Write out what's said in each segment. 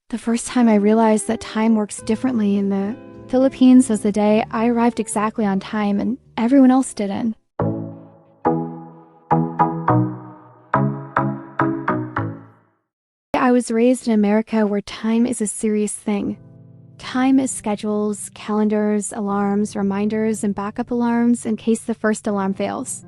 The first time I realized that time works differently in the Philippines was the day I arrived exactly on time and everyone else didn't. I was raised in America where time is a serious thing. Time is schedules, calendars, alarms, reminders, and backup alarms in case the first alarm fails.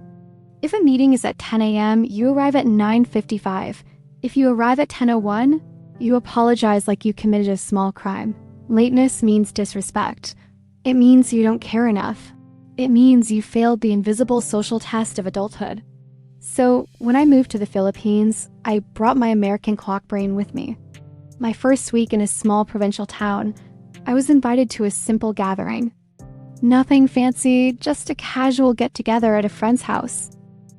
If a meeting is at 10 a.m., you arrive at 9:55. If you arrive at 10:01, you apologize like you committed a small crime. Lateness means disrespect. It means you don't care enough. It means you failed the invisible social test of adulthood. So when I moved to the Philippines, I brought my American clock brain with me. My first week in a small provincial town, I was invited to a simple gathering. Nothing fancy, just a casual get-together at a friend's house.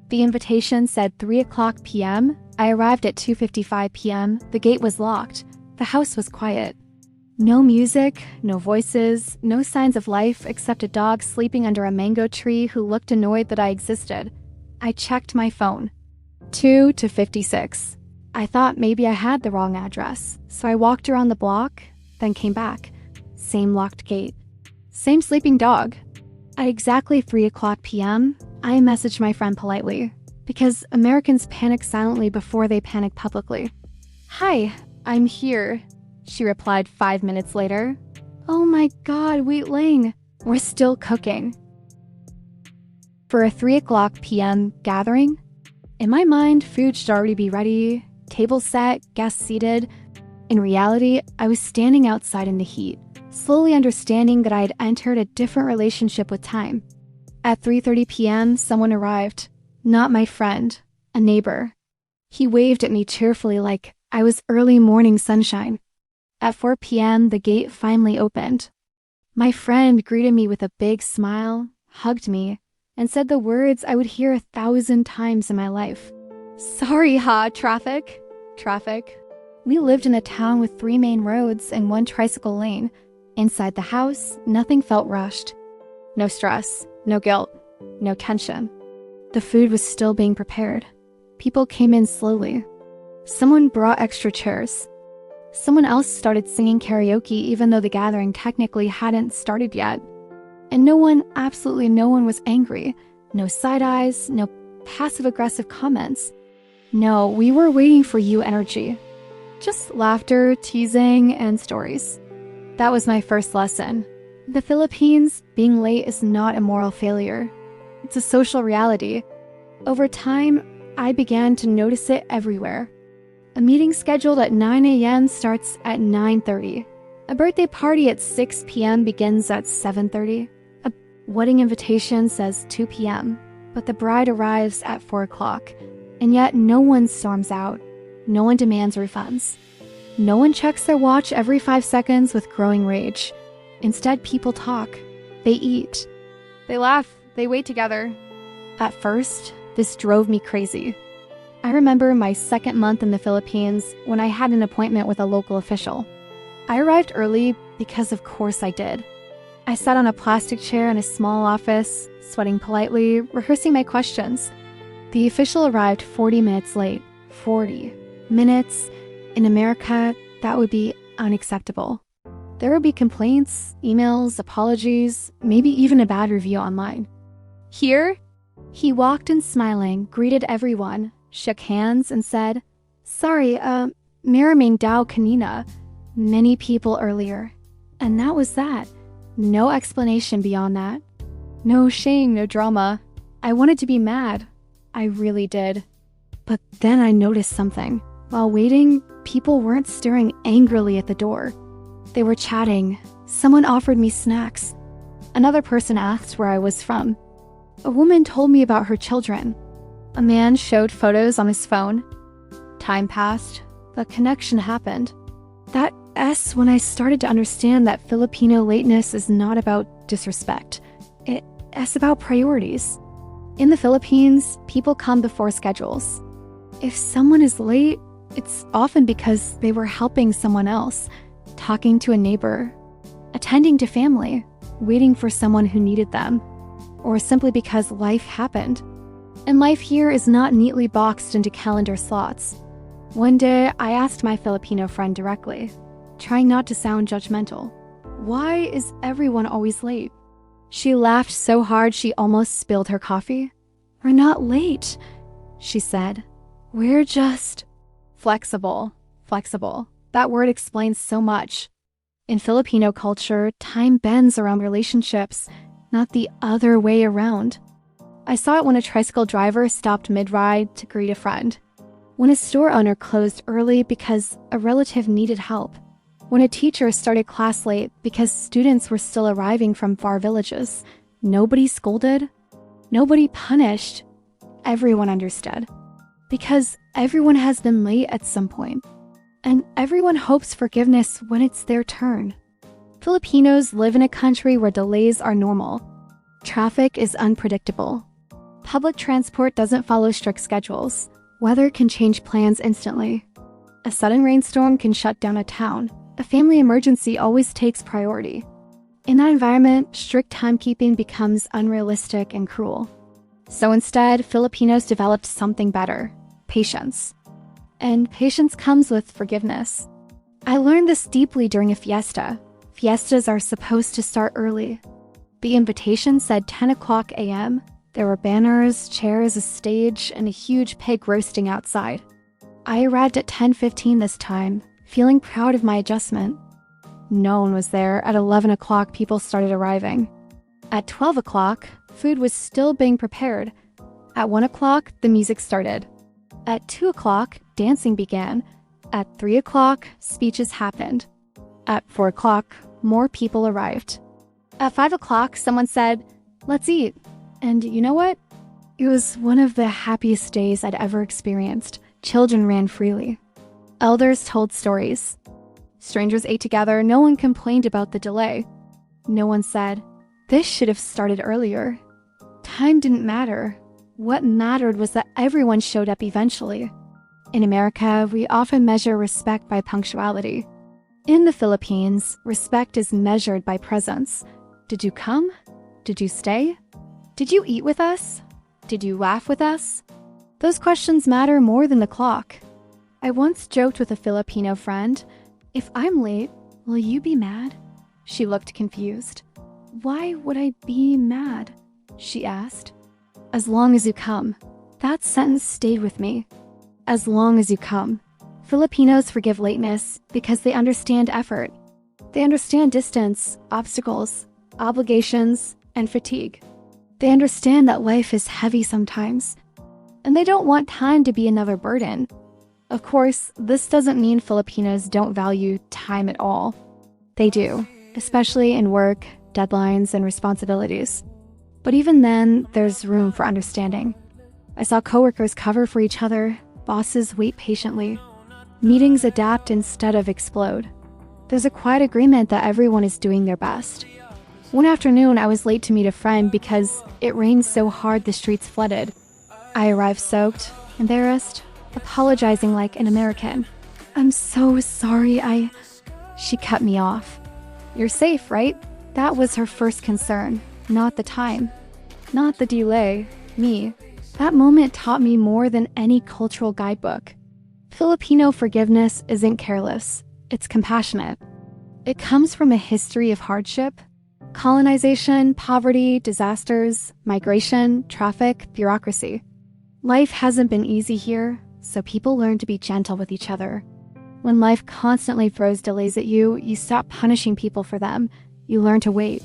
The invitation said 3:00 p.m. I arrived at 2:55 p.m. The gate was locked. The house was quiet. No music, no voices, no signs of life except a dog sleeping under a mango tree who looked annoyed that I existed. I checked my phone. 2 to 56. I thought maybe I had the wrong address, so I walked around the block, then came back. Same locked gate. Same sleeping dog. At exactly 3:00 p.m., I messaged my friend politely, because Americans panic silently before they panic publicly. "Hi, I'm here," she replied 5 minutes later. "Oh my god, Wheat Ling, we're still cooking." For a 3:00 p.m. gathering, in my mind, food should already be ready, table set, guests seated. In reality, I was standing outside in the heat, slowly understanding that I had entered a different relationship with time. At 3:30 p.m., someone arrived. Not my friend, a neighbor. He waved at me cheerfully like I was early morning sunshine. At 4 p.m., the gate finally opened. My friend greeted me with a big smile, hugged me, and said the words I would hear 1,000 times in my life. "Sorry, traffic. We lived in a town with 3 main roads and 1 tricycle lane. Inside the house, nothing felt rushed. No stress, no guilt, no tension. The food was still being prepared. People came in slowly. Someone brought extra chairs. Someone else started singing karaoke even though the gathering technically hadn't started yet. And absolutely no one was angry. No side eyes, no passive-aggressive comments. No, we were waiting for you energy. Just laughter, teasing, and stories. That was my first lesson. In the Philippines, being late is not a moral failure. It's a social reality. Over time, I began to notice it everywhere. A meeting scheduled at 9 a.m. starts at 9:30. A birthday party at 6 p.m. begins at 7:30. A wedding invitation says 2 p.m., but the bride arrives at 4 o'clock. And yet no one storms out. No one demands refunds. No one checks their watch every 5 seconds with growing rage. Instead, people talk. They eat. They laugh. They wait together. At first, this drove me crazy. I remember my second month in the Philippines when I had an appointment with a local official. I arrived early because of course I did. I sat on a plastic chair in a small office, sweating politely, rehearsing my questions. The official arrived 40 minutes late. 40 minutes. In America, that would be unacceptable. There would be complaints, emails, apologies, maybe even a bad review online. Here, he walked in smiling, greeted everyone, shook hands, and said, "Sorry, maraming daw kanina," many people earlier. And that was that. No explanation beyond that. No shame, no drama. I wanted to be mad. I really did. But then I noticed something. While waiting, people weren't staring angrily at the door. They were chatting. Someone offered me snacks. Another person asked where I was from. A woman told me about her children. A man showed photos on his phone. Time passed. The connection happened. That's when I started to understand that Filipino lateness is not about disrespect. It's about priorities. In the Philippines, people come before schedules. If someone is late, it's often because they were helping someone else, talking to a neighbor, attending to family, waiting for someone who needed them, or simply because life happened. And life here is not neatly boxed into calendar slots. One day, I asked my Filipino friend directly, trying not to sound judgmental. Why is everyone always late? She laughed so hard she almost spilled her coffee. We're not late, she said. We're just flexible. Flexible. That word explains so much. In Filipino culture, time bends around relationships, not the other way around. I saw it when a tricycle driver stopped mid-ride to greet a friend. When a store owner closed early because a relative needed help. When a teacher started class late because students were still arriving from far villages. Nobody scolded. Nobody punished. Everyone understood. Because everyone has been late at some point. And everyone hopes forgiveness when it's their turn. Filipinos live in a country where delays are normal. Traffic is unpredictable. Public transport doesn't follow strict schedules. Weather can change plans instantly. A sudden rainstorm can shut down a town. A family emergency always takes priority. In that environment, strict timekeeping becomes unrealistic and cruel. So instead, Filipinos developed something better: patience. And patience comes with forgiveness. I learned this deeply during a fiesta. Fiestas are supposed to start early. The invitation said 10 o'clock a.m. There were banners, chairs, a stage, and a huge pig roasting outside. I arrived at 10:15 this time, feeling proud of my adjustment. No one was there. At 11 o'clock, people started arriving. At 12 o'clock, food was still being prepared. At 1 o'clock, the music started. At 2 o'clock, dancing began. At 3 o'clock, speeches happened. At 4 o'clock, more people arrived. At 5 o'clock, someone said, "Let's eat." And you know what? It was one of the happiest days I'd ever experienced. Children ran freely. Elders told stories. Strangers ate together. No one complained about the delay. No one said, "This should have started earlier." Time didn't matter. What mattered was that everyone showed up eventually. In America, we often measure respect by punctuality. In the Philippines, respect is measured by presence. Did you come? Did you stay? Did you eat with us? Did you laugh with us? Those questions matter more than the clock. I once joked with a Filipino friend, "If I'm late, will you be mad?" She looked confused. "Why would I be mad?" she asked. "As long as you come." That sentence stayed with me. As long as you come. Filipinos forgive lateness because they understand effort. They understand distance, obstacles, obligations, and fatigue. They understand that life is heavy sometimes, and they don't want time to be another burden. Of course, this doesn't mean Filipinos don't value time at all. They do, especially in work, deadlines, and responsibilities. But even then, there's room for understanding. I saw coworkers cover for each other, bosses wait patiently. Meetings adapt instead of explode. There's a quiet agreement that everyone is doing their best. One afternoon, I was late to meet a friend because it rained so hard the streets flooded. I arrived soaked, embarrassed, apologizing like an American. "I'm so sorry, She cut me off. "You're safe, right?" That was her first concern, not the time. Not the delay, me. That moment taught me more than any cultural guidebook. Filipino forgiveness isn't careless, it's compassionate. It comes from a history of hardship. Colonization, poverty, disasters, migration, traffic, bureaucracy. Life hasn't been easy here, so people learn to be gentle with each other. When life constantly throws delays at you, you stop punishing people for them. You learn to wait.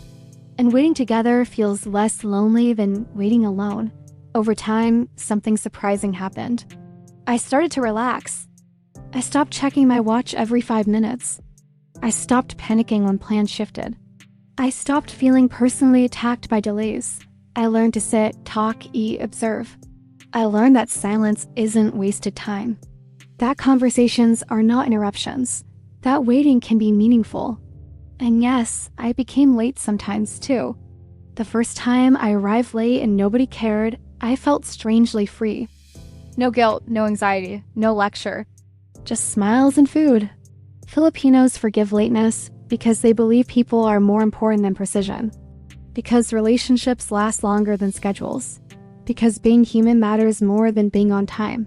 And waiting together feels less lonely than waiting alone. Over time, something surprising happened. I started to relax. I stopped checking my watch every 5 minutes. I stopped panicking when plans shifted. I stopped feeling personally attacked by delays. I learned to sit, talk, eat, observe. I learned that silence isn't wasted time. That conversations are not interruptions. That waiting can be meaningful. And yes, I became late sometimes too. The first time I arrived late and nobody cared, I felt strangely free. No guilt, no anxiety, no lecture. Just smiles and food. Filipinos forgive lateness because they believe people are more important than precision. Because relationships last longer than schedules. Because being human matters more than being on time.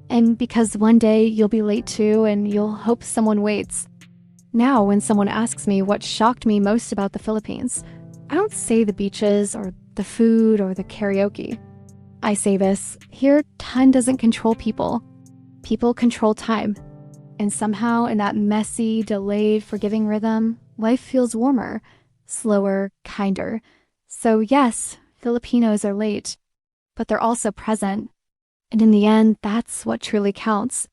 And because one day you'll be late too and you'll hope someone waits. Now, when someone asks me what shocked me most about the Philippines, I don't say the beaches or the food or the karaoke. I say this: here, time doesn't control people. People control time. And somehow, in that messy, delayed, forgiving rhythm, life feels warmer, slower, kinder. So yes, Filipinos are late, but they're also present. And in the end, that's what truly counts.